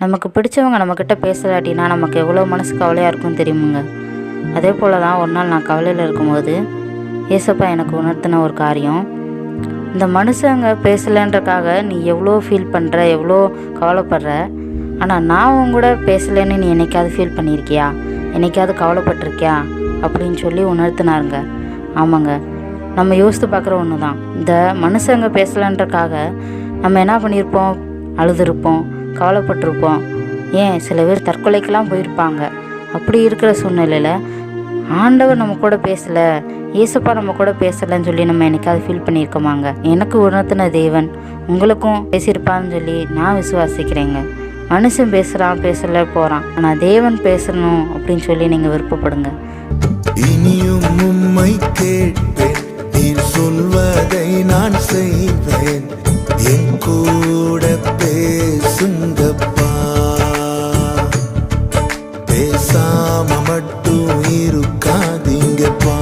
நமக்கு பிடிச்சவங்க நம்மக்கிட்ட பேசலாட்டினா நமக்கு எவ்வளோ மனசு கவலையாக இருக்கும்னு தெரியுமுங்க. அதே போல் தான் ஒரு நாள் நான் கவலையில் இருக்கும்போது ஏசப்பா எனக்கு உணர்த்தின ஒரு காரியம், இந்த மனுஷங்க பேசலைன்றக்காக நீ எவ்வளோ ஃபீல் பண்ணுற, எவ்வளோ கவலைப்படுற, ஆனால் நான் உன் கூட பேசலைன்னு நீ என்னைக்காவது ஃபீல் பண்ணியிருக்கியா, என்னைக்காவது கவலைப்பட்டிருக்கியா அப்படின்னு சொல்லி உணர்த்தினாருங்க. ஆமாங்க, நம்ம யோசித்து பார்க்குற ஒன்று தான். இந்த மனுஷங்க பேசலைன்றக்காக நம்ம என்ன பண்ணியிருப்போம், அழுதுருப்போம், கவலைப்பட்டிருப்போம், ஏன் சில பேர் தற்கொலைக்கெல்லாம் போயிருப்பாங்க. அப்படி இருக்கிற சூழ்நிலையில் ஆண்டவர் நம்ம கூட பேசலை, ஏசப்பா நம்ம கூட பேசலைன்னு சொல்லி நம்ம என்னைக்காவது ஃபீல் பண்ணியிருக்கோமாங்க? எனக்கு உணர்த்தின தேவன் உங்களுக்கும் பேசியிருப்பான்னு சொல்லி நான் விசுவாசிக்கிறேங்க. மனுஷன் பேசுகிறான், பேசலை போகிறான், ஆனால் தேவன் பேசணும் அப்படின்னு சொல்லி நீங்கள் விருப்பப்படுங்க. இனியும் உம்மை கேட்பேன், நீர் சொல்வதை நான் செய்வேன், என் கூட பேசுங்கப்பா, பேசாம மட்டும் இருக்காதீங்கப்பா.